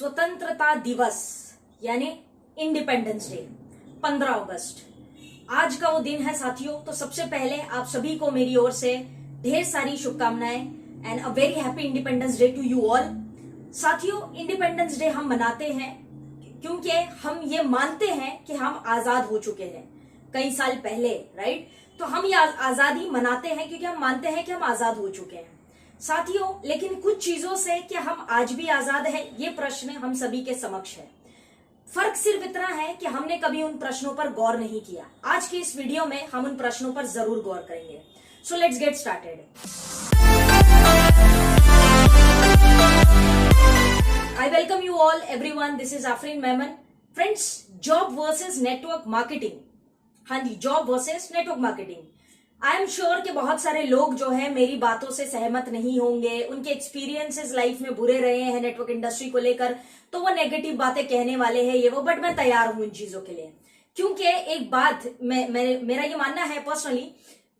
स्वतंत्रता दिवस यानी इंडिपेंडेंस डे 15 अगस्त आज का वो दिन है साथियों। तो सबसे पहले आप सभी को मेरी ओर से ढेर सारी शुभकामनाएं and a very happy independence day to you all. साथियों, इंडिपेंडेंस डे हम मनाते हैं क्योंकि हम ये मानते हैं कि हम आजाद हो चुके हैं कई साल पहले, राइट। तो हम ये आजादी मनाते हैं क्योंकि हम मानते हैं कि हम आजाद हो चुके हैं साथियों। लेकिन कुछ चीजों से क्या हम आज भी आजाद हैं, ये प्रश्न हम सभी के समक्ष है। फर्क सिर्फ इतना है कि हमने कभी उन प्रश्नों पर गौर नहीं किया। आज की इस वीडियो में हम उन प्रश्नों पर जरूर गौर करेंगे। So let's get started. I welcome you all, everyone. This is Afrin Memon. Friends, job versus network marketing. हाँ जी, job versus network marketing. I am sure कि बहुत सारे लोग जो है मेरी बातों से सहमत नहीं होंगे। उनके एक्सपीरियंसेस लाइफ में बुरे रहे हैं नेटवर्क इंडस्ट्री को लेकर, तो वो नेगेटिव बातें कहने वाले हैं ये वो, बट मैं तैयार हूं इन चीजों के लिए। क्योंकि एक बात मेरा ये मानना है पर्सनली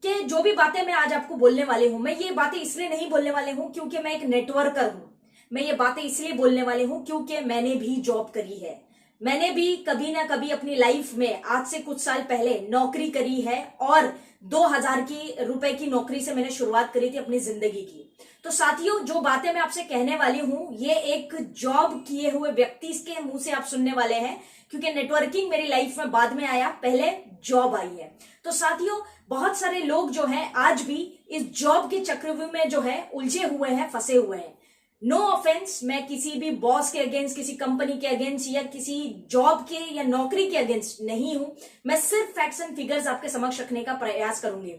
कि जो भी बातें मैं आज आपको बोलने वाले हूं, मैं ये बातें इसलिए नहीं बोलने वाले हूं क्योंकि मैं एक नेटवर्कर हूं। मैं ये बातें इसलिए बोलने वाले हूं क्योंकि मैंने भी जॉब करी है। मैंने भी कभी ना कभी अपनी लाइफ में आज से कुछ साल पहले नौकरी करी है और 2000 रुपए की नौकरी से मैंने शुरुआत करी थी अपनी जिंदगी की। तो साथियों, जो बातें मैं आपसे कहने वाली हूं ये एक जॉब किए हुए व्यक्ति के मुंह से आप सुनने वाले हैं, क्योंकि नेटवर्किंग मेरी लाइफ में बाद में आया, पहले जॉब आई है। तो साथियों, बहुत सारे लोग जो है आज भी इस जॉब के चक्रव्यूह में जो है उलझे हुए हैं, फंसे हुए हैं। नो ऑफेंस, मैं किसी भी बॉस के अगेंस्ट, किसी कंपनी के अगेंस्ट या किसी जॉब के या नौकरी के अगेंस्ट नहीं हूं। मैं सिर्फ फैक्ट्स एंड फिगर्स आपके समक्ष रखने का प्रयास करूंगी।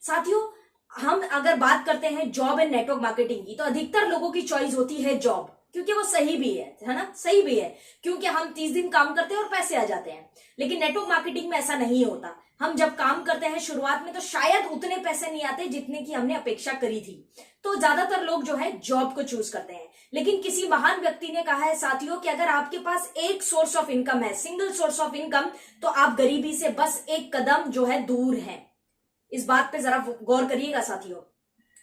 साथियों, हम अगर बात करते हैं जॉब एंड नेटवर्क मार्केटिंग की, तो अधिकतर लोगों की चॉइस होती है जॉब, क्योंकि वो सही भी है ना, सही भी है, क्योंकि हम 30 दिन काम करते हैं और पैसे आ जाते हैं। लेकिन नेटवर्क मार्केटिंग में ऐसा नहीं होता। हम जब काम करते हैं शुरुआत में तो शायद उतने पैसे नहीं आते जितने की हमने अपेक्षा करी थी, तो ज्यादातर लोग जो है जॉब को चूज करते हैं। लेकिन किसी महान व्यक्ति ने कहा है साथियों कि अगर आपके पास एक सोर्स ऑफ इनकम है, सिंगल सोर्स ऑफ इनकम, तो आप गरीबी से बस एक कदम जो है दूर हैं। इस बात पे जरा गौर करिएगा साथियों,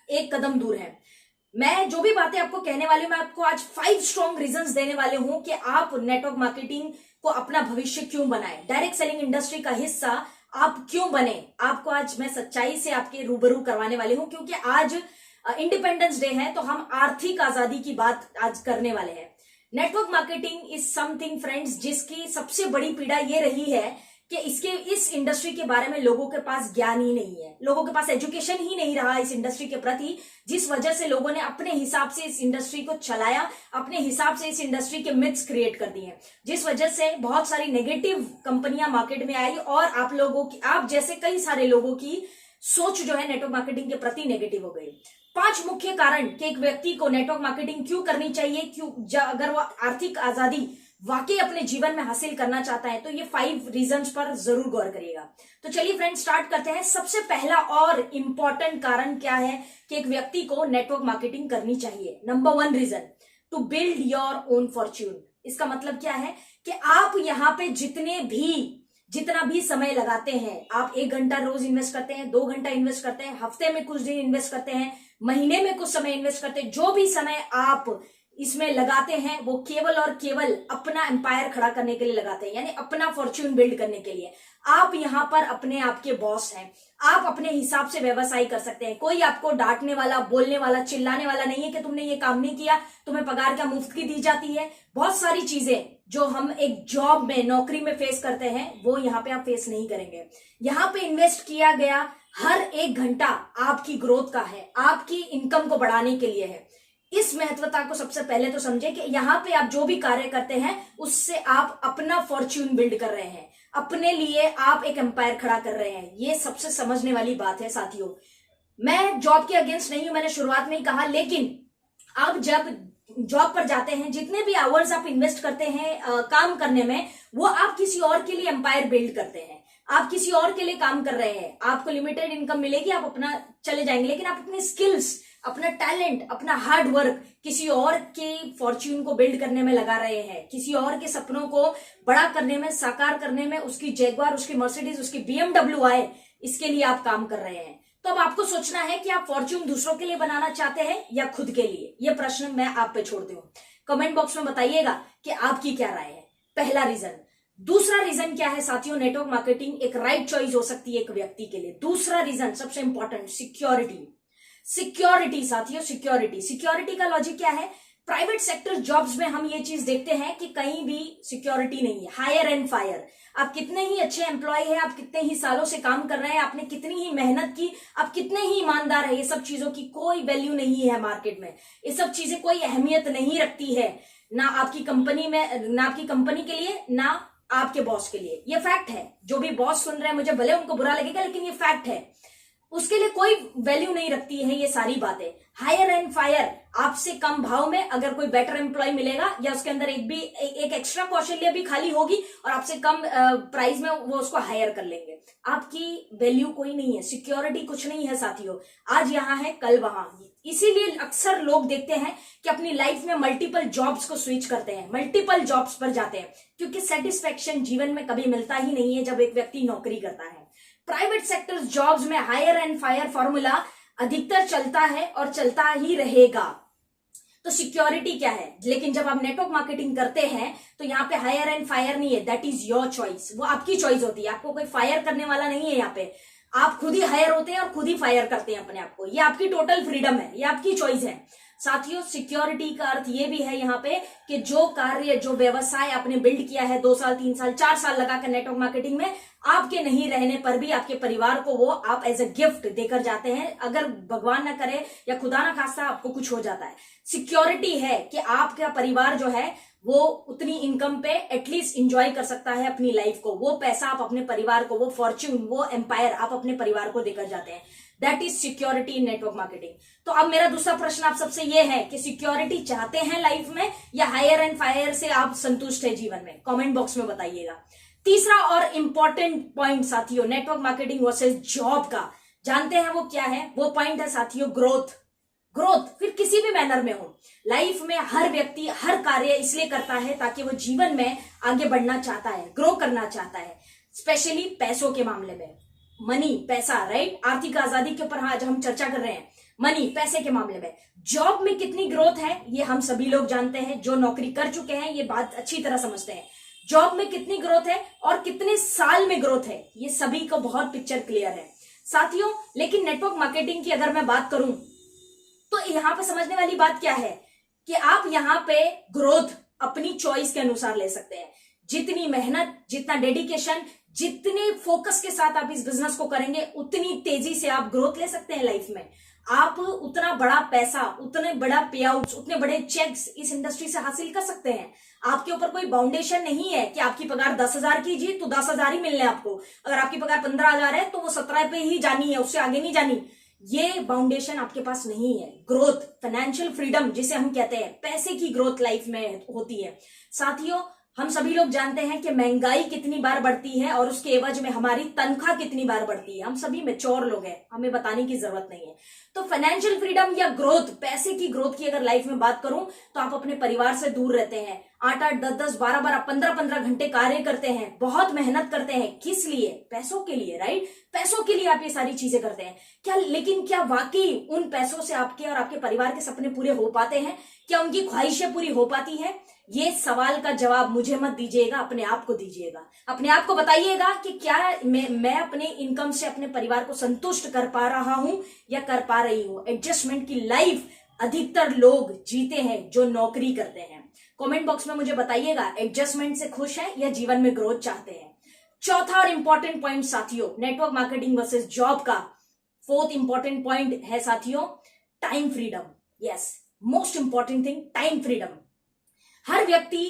एक कदम दूर है। मैं जो भी बातें आपको कहने वाली हूं, मैं आपको आज 5 स्ट्रॉन्ग रीजंस देने वाले हूं कि आप नेटवर्क मार्केटिंग को अपना भविष्य क्यों बनाएं, डायरेक्ट सेलिंग इंडस्ट्री का हिस्सा आप क्यों बने। आपको आज मैं सच्चाई से आपके रूबरू करवाने वाली हूं, क्योंकि आज इंडिपेंडेंस डे है, तो हम आर्थिक आजादी की बात आज करने वाले हैं। Network marketing is something friends जिसकी सबसे बड़ी पीड़ा ये रही है कि इस इंडस्ट्री के बारे में लोगों के पास ज्ञान ही नहीं है, लोगों के पास एजुकेशन ही नहीं रहा इस इंडस्ट्री के प्रति, जिस वजह से लोगों ने अपने हिसाब से इस इंडस्ट्री को चलाया, अपने हिसाब से इस इंडस्ट्री के मिथ्स क्रिएट कर दिए, जिस वजह से बहुत सारी नेगेटिव कंपनियां मार्केट में आई और आप जैसे कई सारे लोगों की सोच जो है नेटवर्क मार्केटिंग के प्रति नेगेटिव हो गई। 5 मुख्य कारण कि एक व्यक्ति को नेटवर्क मार्केटिंग क्यों करनी चाहिए, अगर वो आर्थिक आजादी वाकई अपने जीवन में हासिल करना चाहता है, तो ये 5 रीजंस पर जरूर गौर करिएगा। तो चलिए फ्रेंड्स, स्टार्ट करते हैं। सबसे पहला और इंपॉर्टेंट कारण क्या है कि एक व्यक्ति को नेटवर्क मार्केटिंग करनी चाहिए। Number 1 reason, to build your own fortune. इसका मतलब क्या है कि आप यहाँ पे जितना भी समय लगाते हैं, आप 1 घंटा रोज इन्वेस्ट करते हैं, 2 घंटा इन्वेस्ट करते हैं, हफ्ते में कुछ दिन इन्वेस्ट करते हैं, महीने में कुछ समय इन्वेस्ट करते हैं, जो भी समय आप इसमें लगाते हैं वो केवल और केवल अपना एम्पायर खड़ा करने के लिए लगाते हैं, यानी अपना फॉर्च्यून बिल्ड करने के लिए। आप यहाँ पर अपने आप के बॉस हैं, आप अपने हिसाब से व्यवसाय कर सकते हैं। कोई आपको डांटने वाला, बोलने वाला, चिल्लाने वाला नहीं है कि तुमने ये काम नहीं किया, तुम्हें पगार क्या मुफ्त की दी जाती है। बहुत सारी चीजें जो हम एक जॉब में, नौकरी में फेस करते हैं, वो यहाँ पे आप फेस नहीं करेंगे। यहाँ पे इन्वेस्ट किया गया हर 1 घंटा आपकी ग्रोथ का है, आपकी इनकम को बढ़ाने के लिए है। इस महत्वता को सबसे पहले तो समझे कि यहाँ पे आप जो भी कार्य करते हैं उससे आप अपना फॉर्च्यून बिल्ड कर रहे हैं, अपने लिए आप एक एम्पायर खड़ा कर रहे हैं। ये सबसे समझने वाली बात है साथियों। मैं जॉब के अगेंस्ट नहीं हूं, मैंने शुरुआत में ही कहा, लेकिन आप जब जॉब पर जाते हैं, जितने भी आवर्स आप इन्वेस्ट करते हैं काम करने में, वो आप किसी और के लिए एम्पायर बिल्ड करते हैं, आप किसी और के लिए काम कर रहे हैं। आपको लिमिटेड इनकम मिलेगी, आप अपना चले जाएंगे, लेकिन आप अपने स्किल्स, अपना टैलेंट, अपना हार्ड वर्क किसी और के फॉर्च्यून को बिल्ड करने में लगा रहे हैं, किसी और के सपनों को बड़ा करने में, साकार करने में, उसकी जैगवार, उसकी मर्सिडीज, उसकी BMW आए, इसके लिए आप काम कर रहे हैं। तो अब आपको सोचना है कि आप फॉर्च्यून दूसरों के लिए बनाना चाहते हैं या खुद के लिए। यह प्रश्न मैं आप पे छोड़ती हूँ। कमेंट बॉक्स में बताइएगा कि आपकी क्या राय है। पहला रीजन। दूसरा रीजन क्या है साथियों, नेटवर्क मार्केटिंग एक राइट चॉइस हो सकती है एक व्यक्ति के लिए। दूसरा रीजन सबसे इंपॉर्टेंट, सिक्योरिटी। सिक्योरिटी साथियों, सिक्योरिटी। सिक्योरिटी का लॉजिक क्या है, प्राइवेट सेक्टर जॉब्स में हम ये चीज देखते हैं कि कहीं भी सिक्योरिटी नहीं है, हायर एंड फायर। आप कितने ही अच्छे एम्प्लॉय हैं, आप कितने ही सालों से काम कर रहे हैं, आपने कितनी ही मेहनत की, आप कितने ही ईमानदार है, ये सब चीजों की कोई वैल्यू नहीं है मार्केट में। ये सब चीजें कोई अहमियत नहीं रखती है, ना आपकी कंपनी में, ना आपकी कंपनी के लिए, ना आपके बॉस के लिए। ये फैक्ट है। जो भी बॉस सुन रहे हैं, मुझे भले उनको बुरा लगेगा, लेकिन ये फैक्ट है। उसके लिए कोई वैल्यू नहीं रखती है ये सारी बातें। हायर एंड फायर, आपसे कम भाव में अगर कोई बेटर एम्प्लॉय मिलेगा या उसके अंदर एक एक्स्ट्रा कौशल्य भी खाली होगी और आपसे कम प्राइस में वो उसको हायर कर लेंगे। आपकी वैल्यू कोई नहीं है, सिक्योरिटी कुछ नहीं है साथियों। आज यहाँ है कल वहां। इसीलिए अक्सर लोग देखते हैं कि अपनी लाइफ में मल्टीपल जॉब्स को स्विच करते हैं, मल्टीपल जॉब्स पर जाते हैं, क्योंकि सेटिस्फेक्शन जीवन में कभी मिलता ही नहीं है जब एक व्यक्ति नौकरी करता है। प्राइवेट सेक्टर जॉब्स में हायर एंड फायर फॉर्मूला अधिकतर चलता है और चलता ही रहेगा। तो सिक्योरिटी क्या है, लेकिन जब आप नेटवर्क मार्केटिंग करते हैं तो यहाँ पे हायर एंड फायर नहीं है, दैट इज योर चॉइस। वो आपकी चॉइस होती है, आपको कोई फायर करने वाला नहीं है। यहाँ पे आप खुद ही हायर होते हैं और खुद ही फायर करते हैं अपने आप को। ये आपकी टोटल फ्रीडम है, ये आपकी चॉइस है साथियों। सिक्योरिटी का अर्थ ये भी है यहाँ पे कि जो कार्य, जो व्यवसाय आपने बिल्ड किया है 2 साल 3 साल 4 साल लगाकर नेटवर्क मार्केटिंग में, आपके नहीं रहने पर भी आपके परिवार को वो आप एज अ गिफ्ट देकर जाते हैं। अगर भगवान ना करे या खुदा ना खास्ता आपको कुछ हो जाता है, सिक्योरिटी है कि आपका परिवार जो है वो उतनी इनकम पे एटलीस्ट इंजॉय कर सकता है अपनी लाइफ को। वो पैसा आप अपने परिवार को, वो फॉर्च्यून, वो एम्पायर आप अपने परिवार को देकर जाते हैं। That is security in network marketing. तो अब मेरा दूसरा प्रश्न आप सबसे ये है कि सिक्योरिटी चाहते हैं लाइफ में या हायर एंड फायर से आप संतुष्ट है जीवन में? कमेंट बॉक्स में बताइएगा। तीसरा और इंपॉर्टेंट पॉइंट साथियों, नेटवर्क मार्केटिंग वर्सेस जॉब का, जानते हैं वो क्या है? वो पॉइंट है साथियों ग्रोथ। ग्रोथ फिर किसी भी मैनर में हो, लाइफ में हर व्यक्ति हर कार्य इसलिए करता है ताकि वो जीवन में आगे बढ़ना चाहता है, ग्रो करना चाहता है, स्पेशली पैसों के मामले में। मनी, पैसा, राइट? आर्थिक आजादी के ऊपर आज हम चर्चा कर रहे हैं। मनी, पैसे के मामले में जॉब में कितनी ग्रोथ है ये हम सभी लोग जानते हैं, जो नौकरी कर चुके हैं ये बात अच्छी तरह समझते हैं। जॉब में कितनी ग्रोथ है और कितने साल में ग्रोथ है, ये सभी को बहुत पिक्चर क्लियर है साथियों। लेकिन नेटवर्क मार्केटिंग की अगर मैं बात करूं तो यहाँ पे समझने वाली बात क्या है कि आप यहाँ पे ग्रोथ अपनी चॉइस के अनुसार ले सकते हैं। जितनी मेहनत, जितना डेडिकेशन, जितने फोकस के साथ आप इस बिजनेस को करेंगे, उतनी तेजी से आप ग्रोथ ले सकते हैं लाइफ में। आप उतना बड़ा पैसा, उतने बड़ा पे आउट, उतने बड़े चेक्स इस इंडस्ट्री से हासिल कर सकते हैं। आपके ऊपर कोई बाउंडेशन नहीं है कि आपकी पगार 10,000 कीजिए तो 10,000 ही मिलने आपको। अगर आपकी पगार 15,000 है तो वो 17 पे ही जानी है, उससे आगे नहीं जानी। ये बाउंडेशन आपके पास नहीं है। ग्रोथ, फाइनेंशियल फ्रीडम जिसे हम कहते हैं, पैसे की ग्रोथ लाइफ में होती है साथियों। हम सभी लोग जानते हैं कि महंगाई कितनी बार बढ़ती है और उसके एवज में हमारी तनख्वाह कितनी बार बढ़ती है। हम सभी मैच्योर लोग हैं, हमें बताने की जरूरत नहीं है। तो फाइनेंशियल फ्रीडम या ग्रोथ, पैसे की ग्रोथ की अगर लाइफ में बात करूं तो आप अपने परिवार से दूर रहते हैं, 8-8, 10-10, 12-12, 15-15 घंटे कार्य करते हैं, बहुत मेहनत करते हैं। किस लिए? पैसों के लिए, राइट? पैसों के लिए आप ये सारी चीजें करते हैं क्या? लेकिन क्या वाकई उन पैसों से आपके और आपके परिवार के सपने पूरे हो पाते हैं? क्या उनकी ख्वाहिशें पूरी हो पाती है? ये सवाल का जवाब मुझे मत दीजिएगा, अपने आप को दीजिएगा। अपने आप को बताइएगा कि क्या मैं अपने इनकम से अपने परिवार को संतुष्ट कर पा रहा हूं या कर पा रही हूं। एडजस्टमेंट की लाइफ अधिकतर लोग जीते हैं जो नौकरी करते हैं। कमेंट बॉक्स में मुझे बताइएगा, एडजस्टमेंट से खुश हैं या जीवन में ग्रोथ चाहते हैं। चौथा और इंपॉर्टेंट पॉइंट साथियों, नेटवर्क मार्केटिंग वर्सेस जॉब का फोर्थ इंपॉर्टेंट पॉइंट है साथियों, time freedom. Yes, most important thing, time freedom. हर व्यक्ति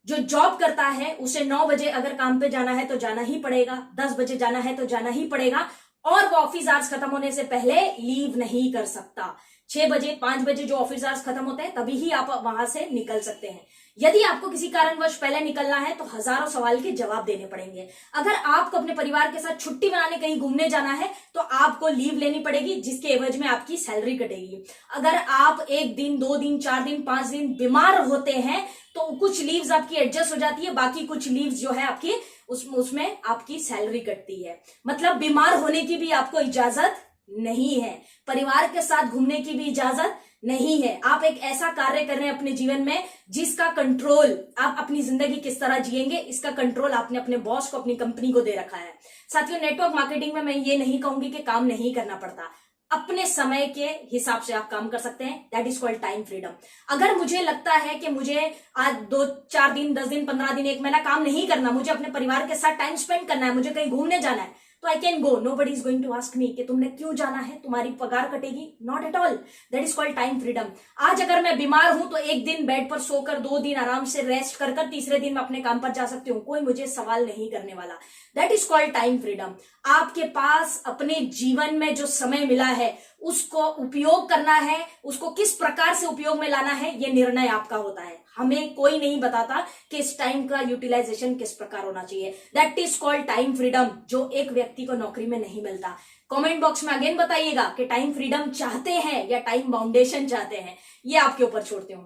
जो जॉब करता है उसे 9 बजे अगर काम पे जाना है तो जाना ही पड़ेगा, 10 बजे जाना है तो जाना ही पड़ेगा, और वो ऑफिस आवर्स खत्म होने से पहले लीव नहीं कर सकता। 6 बजे 5 बजे जो ऑफिस आवर्स खत्म होते हैं तभी ही आप वहां से निकल सकते हैं। यदि आपको किसी कारणवश पहले निकलना है तो हजारों सवाल के जवाब देने पड़ेंगे। अगर आपको अपने परिवार के साथ छुट्टी मनाने कहीं घूमने जाना है तो आपको लीव लेनी पड़ेगी, जिसके एवज में आपकी सैलरी कटेगी। अगर आप 1 दिन 2 दिन 4 दिन 5 दिन बीमार होते हैं तो कुछ लीव्स आपकी एडजस्ट हो जाती है, बाकी कुछ लीव्स जो है आपकी उसमें आपकी सैलरी कटती है। मतलब बीमार होने की भी आपको इजाजत नहीं है। परिवार के साथ घूमने की भी इजाजत नहीं है। आप एक ऐसा कार्य कर रहे हैं अपने जीवन में जिसका कंट्रोल, आप अपनी जिंदगी किस तरह जिएंगे इसका कंट्रोल आपने अपने बॉस को, अपनी कंपनी को दे रखा है। साथियों, नेटवर्क मार्केटिंग में मैं ये नहीं कहूंगी कि काम नहीं करना पड़ता, अपने समय के हिसाब से आप काम कर सकते हैं। That is called time freedom. अगर मुझे लगता है कि मुझे आज 2-4 दिन, 10 दिन, 15 दिन, 1 महीना काम नहीं करना, मुझे अपने परिवार के साथ टाइम स्पेंड करना है, मुझे कहीं घूमने जाना है, तो I can go. Nobody is going to ask me कि तुमने क्यों जाना है, तुम्हारी पगार कटेगी, not at all. That is called time freedom. आज अगर मैं बीमार हूं तो 1 दिन बेड पर सोकर, 2 दिन आराम से रेस्ट कर तीसरे दिन मैं अपने काम पर जा सकती हूं, कोई मुझे सवाल नहीं करने वाला। That is called time freedom. आपके पास अपने जीवन में जो समय मिला है उसको उपयोग करना है, उसको किस प्रकार से उपयोग में लाना है, यह निर्णय आपका होता है। हमें कोई नहीं बताता कि इस टाइम का यूटिलाइजेशन किस प्रकार होना चाहिए। That is called time freedom, जो एक व्यक्ति को नौकरी में नहीं मिलता। कमेंट बॉक्स में अगेन बताइएगा कि टाइम फ्रीडम चाहते हैं या टाइम बाउंडेशन चाहते हैं, ये आपके ऊपर छोड़ते हूं।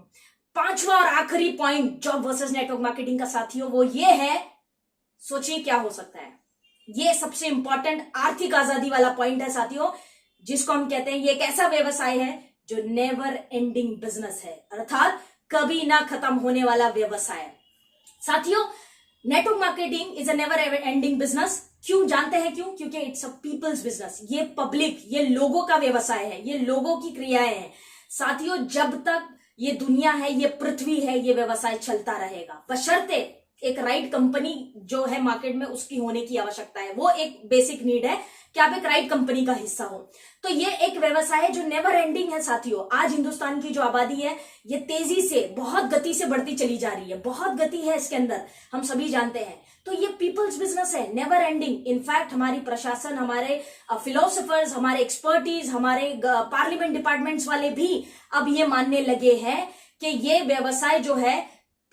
5वां और आखिरी point job versus network marketing का साथियों, वो ये है, सोचिए क्या हो सकता है। ये सबसे इंपॉर्टेंट आर्थिक आजादी वाला पॉइंट है साथियों, जिसको हम कहते हैं ये एक ऐसा व्यवसाय है जो नेवर एंडिंग बिजनेस है, अर्थात कभी ना खत्म होने वाला व्यवसाय। साथियों, network marketing is a never ending business. क्यों जानते हैं क्यों? क्योंकि इट्स अ पीपल्स बिजनेस। ये पब्लिक, ये लोगों का व्यवसाय है, ये लोगों की क्रियाएं हैं। साथियों, जब तक ये दुनिया है, ये पृथ्वी है, ये व्यवसाय चलता रहेगा, बशर्ते एक राइट कंपनी जो है मार्केट में उसकी होने की आवश्यकता है। वो एक बेसिक नीड है कि आप एक राइट कंपनी का हिस्सा हो। तो ये एक व्यवसाय है जो नेवर एंडिंग है साथियों। आज हिंदुस्तान की जो आबादी है ये तेजी से, बहुत गति से बढ़ती चली जा रही है, बहुत गति है इसके अंदर, हम सभी जानते हैं। तो ये पीपल्स बिजनेस है, नेवर एंडिंग। इनफैक्ट हमारी प्रशासन, हमारे फिलोसोफर्स, हमारे एक्सपर्टीज, हमारे पार्लियामेंट डिपार्टमेंट्स वाले भी अब ये मानने लगे हैं कि ये व्यवसाय जो है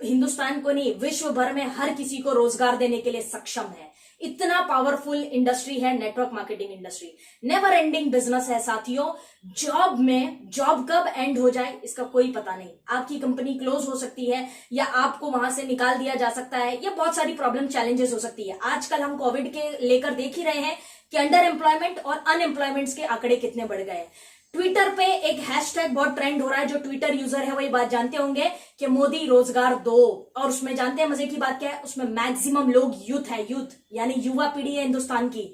हिंदुस्तान को नहीं, विश्व भर में हर किसी को रोजगार देने के लिए सक्षम है। इतना पावरफुल इंडस्ट्री है network marketing industry. Never ending business है साथियों। जॉब कब एंड हो जाए इसका कोई पता नहीं। आपकी कंपनी क्लोज हो सकती है या आपको वहां से निकाल दिया जा सकता है, या बहुत सारी प्रॉब्लम, चैलेंजेस हो सकती है। आजकल हम कोविड के लेकर देख ही रहे हैं कि अंडर एम्प्लॉयमेंट और अनएम्प्लॉयमेंट के आंकड़े कितने बढ़ गए। ट्विटर पे एक हैशटैग बहुत ट्रेंड हो रहा है, जो ट्विटर यूजर है वो ये बात जानते होंगे कि मोदी रोजगार दो। और उसमें जानते हैं मजे की बात क्या है? उसमें मैक्सिमम लोग यूथ है, यूथ यानी युवा पीढ़ी है हिंदुस्तान की।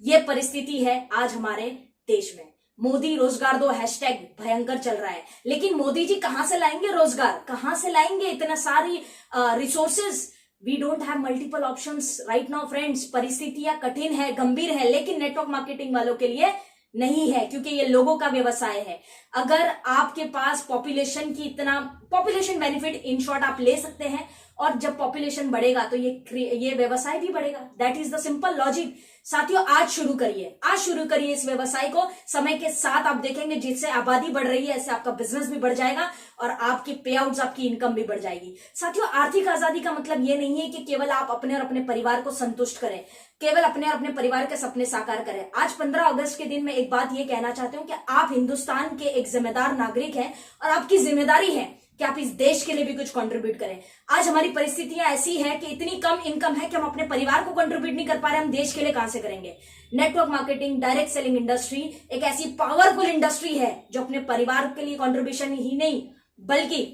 ये परिस्थिति है आज हमारे देश में। मोदी रोजगार दो हैशटैग भयंकर चल रहा है, लेकिन मोदी जी कहां से लाएंगे रोजगार? कहां से लाएंगे इतना सारी resources? We don't have multiple options right now friends. परिस्थितियां कठिन है, गंभीर है, लेकिन नेटवर्क मार्केटिंग वालों के लिए नहीं है, क्योंकि ये लोगों का व्यवसाय है। अगर आपके पास पॉपुलेशन की इतना, पॉपुलेशन बेनिफिट इन शॉर्ट आप ले सकते हैं, और जब पॉपुलेशन बढ़ेगा तो ये व्यवसाय भी बढ़ेगा। That is the simple logic. साथियों, आज शुरू करिए इस व्यवसाय को। समय के साथ आप देखेंगे जिससे आबादी बढ़ रही है, इससे आपका बिजनेस भी बढ़ जाएगा और आपके पे आउट्स, आपकी इनकम भी बढ़ जाएगी। साथियों, आर्थिक आजादी का मतलब ये नहीं है कि केवल आप अपने और अपने परिवार को संतुष्ट करें, केवल अपने और अपने परिवार के सपने साकार करें। आज 15 अगस्त के दिन मैं एक बात ये कहना चाहती हूँ कि आप हिंदुस्तान के एक जिम्मेदार नागरिक हैं और आपकी जिम्मेदारी है कि आप इस देश के लिए भी कुछ कंट्रीब्यूट करें। आज हमारी परिस्थितियां ऐसी है कि इतनी कम इनकम है कि हम अपने परिवार को कंट्रीब्यूट नहीं कर पा रहे, हम देश के लिए कहां से करेंगे? Network marketing, direct selling industry एक ऐसी पावरफुल इंडस्ट्री है जो अपने परिवार के लिए कंट्रीब्यूशन ही नहीं बल्कि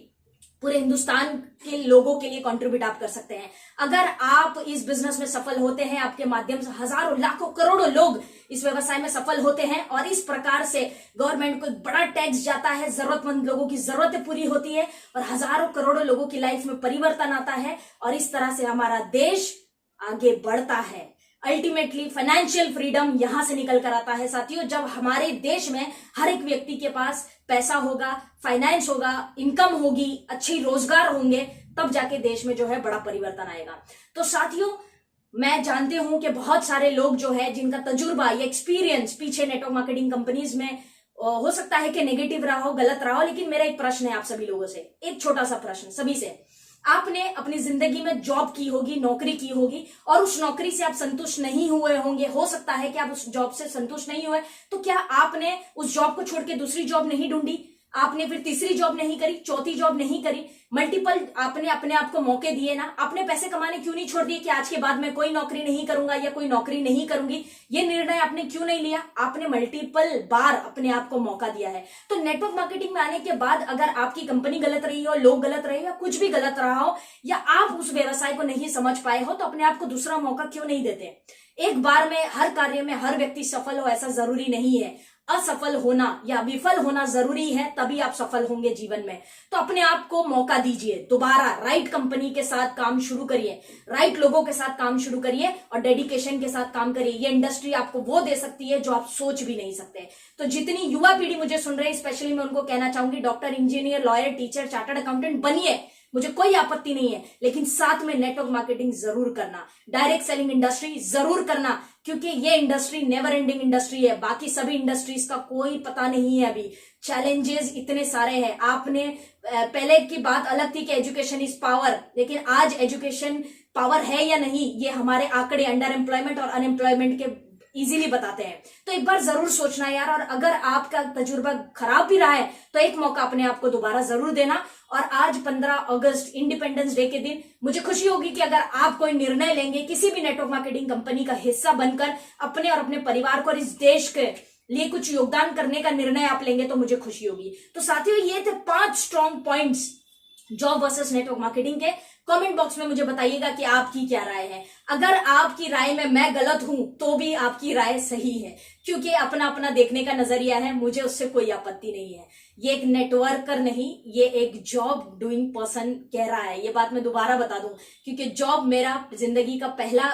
पूरे हिंदुस्तान के लोगों के लिए कंट्रीब्यूट आप कर सकते हैं। अगर आप इस बिजनेस में सफल होते हैं, आपके माध्यम से हजारों, लाखों, करोड़ों लोग इस व्यवसाय में सफल होते हैं और इस प्रकार से गवर्नमेंट को बड़ा टैक्स जाता है, जरूरतमंद लोगों की जरूरतें पूरी होती है और हजारों करोड़ों लोगों की लाइफ में परिवर्तन आता है, और इस तरह से हमारा देश आगे बढ़ता है। अल्टीमेटली फाइनेंशियल फ्रीडम यहां से निकल कर आता है साथियों, जब हमारे देश में हर एक व्यक्ति के पास पैसा होगा, फाइनेंस होगा, इनकम होगी, अच्छे रोजगार होंगे, तब जाके देश में जो है बड़ा परिवर्तन आएगा। तो साथियों, मैं जानती हूं कि बहुत सारे लोग जो है जिनका तजुर्बा या एक्सपीरियंस पीछे नेटवर्क मार्केटिंग कंपनीज में हो सकता है कि नेगेटिव रहा हो, गलत रहा हो, लेकिन मेरा एक प्रश्न है आप सभी लोगों से, एक छोटा सा प्रश्न सभी से। आपने अपनी जिंदगी में जॉब की होगी, नौकरी की होगी, और उस नौकरी से आप संतुष्ट नहीं हुए होंगे। हो सकता है कि आप उस जॉब से संतुष्ट नहीं हुए, तो क्या आपने उस जॉब को छोड़ के दूसरी जॉब नहीं ढूंढी? आपने फिर तीसरी जॉब नहीं करी, चौथी जॉब नहीं करी? मल्टीपल आपने अपने आप को मौके दिए ना, अपने पैसे कमाने क्यों नहीं छोड़ दिए कि आज के बाद मैं कोई नौकरी नहीं करूंगा या कोई नौकरी नहीं करूंगी, ये निर्णय आपने क्यों नहीं लिया? आपने मल्टीपल बार अपने आप को मौका दिया है। तो नेटवर्क मार्केटिंग में आने के बाद अगर आपकी कंपनी गलत रही हो, लोग गलत रहे, या कुछ भी गलत रहा हो, या आप उस व्यवसाय को नहीं समझ पाए हो, तो अपने आप को दूसरा मौका क्यों नहीं देते? एक बार में हर कार्य में हर व्यक्ति सफल हो ऐसा जरूरी नहीं है। असफल होना या विफल होना जरूरी है, तभी आप सफल होंगे जीवन में। तो अपने आप को मौका दीजिए, दोबारा राइट कंपनी के साथ काम शुरू करिए, राइट लोगों के साथ काम शुरू करिए और डेडिकेशन के साथ काम करिए। ये इंडस्ट्री आपको वो दे सकती है जो आप सोच भी नहीं सकते। तो जितनी युवा पीढ़ी मुझे सुन रही है, स्पेशली मैं उनको कहना चाहूंगी, doctor, engineer, lawyer, teacher, chartered accountant बनिए, मुझे कोई आपत्ति नहीं है, लेकिन साथ में नेटवर्क मार्केटिंग जरूर करना, डायरेक्ट सेलिंग इंडस्ट्री जरूर करना, क्योंकि ये इंडस्ट्री नेवर एंडिंग इंडस्ट्री है। बाकी सभी इंडस्ट्रीज का कोई पता नहीं है अभी, चैलेंजेस इतने सारे हैं। आपने पहले की बात अलग थी कि एजुकेशन इज पावर, लेकिन आज एजुकेशन पावर है या नहीं, ये हमारे आंकड़े अंडर एम्प्लॉयमेंट और अनएम्प्लॉयमेंट के इजीली बताते हैं। तो एक बार जरूर सोचना यार, और अगर आपका तजुर्बा खराब भी रहा है तो एक मौका अपने आप को दोबारा जरूर देना। और आज 15 अगस्त इंडिपेंडेंस डे के दिन मुझे खुशी होगी कि अगर आप कोई निर्णय लेंगे किसी भी नेटवर्क मार्केटिंग कंपनी का हिस्सा बनकर, अपने और अपने परिवार को और इस देश के लिए कुछ योगदान करने का निर्णय आप लेंगे, तो मुझे खुशी होगी। तो साथियों, ये थे 5 strong points job versus network marketing के। कमेंट बॉक्स में मुझे बताइएगा कि आपकी क्या राय है। अगर आपकी राय में मैं गलत हूं तो भी आपकी राय सही है, क्योंकि अपना अपना देखने का नजरिया है, मुझे उससे कोई आपत्ति नहीं है। ये एक नेटवर्कर नहीं, ये एक जॉब डूइंग पर्सन कह रहा है। ये बात मैं दोबारा बता दूं, क्योंकि जॉब मेरा जिंदगी का पहला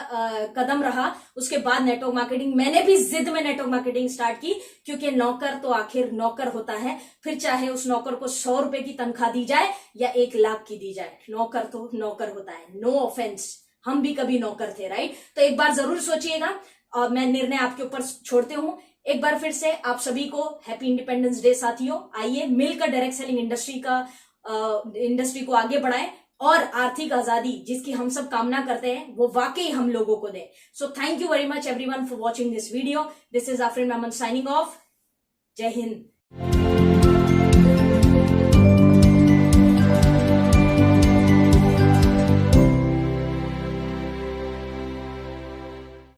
कदम रहा। उसके बाद नेटवर्क मार्केटिंग, मैंने भी जिद में नेटवर्क मार्केटिंग स्टार्ट की, क्योंकि नौकर तो आखिर नौकर होता है, फिर चाहे उस नौकर को 100 रुपए की तनख्वाह दी जाए या 1 लाख की दी जाए, नौकर तो नौकर होता है। नो ऑफेंस, हम भी कभी नौकर थे, राइट? तो एक बार जरूर सोचिएगा, और मैं निर्णय आपके ऊपर छोड़ते हूं। एक बार फिर से आप सभी को हैप्पी इंडिपेंडेंस डे साथियों। आइए मिलकर डायरेक्ट सेलिंग इंडस्ट्री को आगे बढ़ाएं और आर्थिक आजादी जिसकी हम सब कामना करते हैं वो वाकई हम लोगों को दे। So thank you very much everyone for watching this video. This is Afreen Memon signing off. जय हिंद।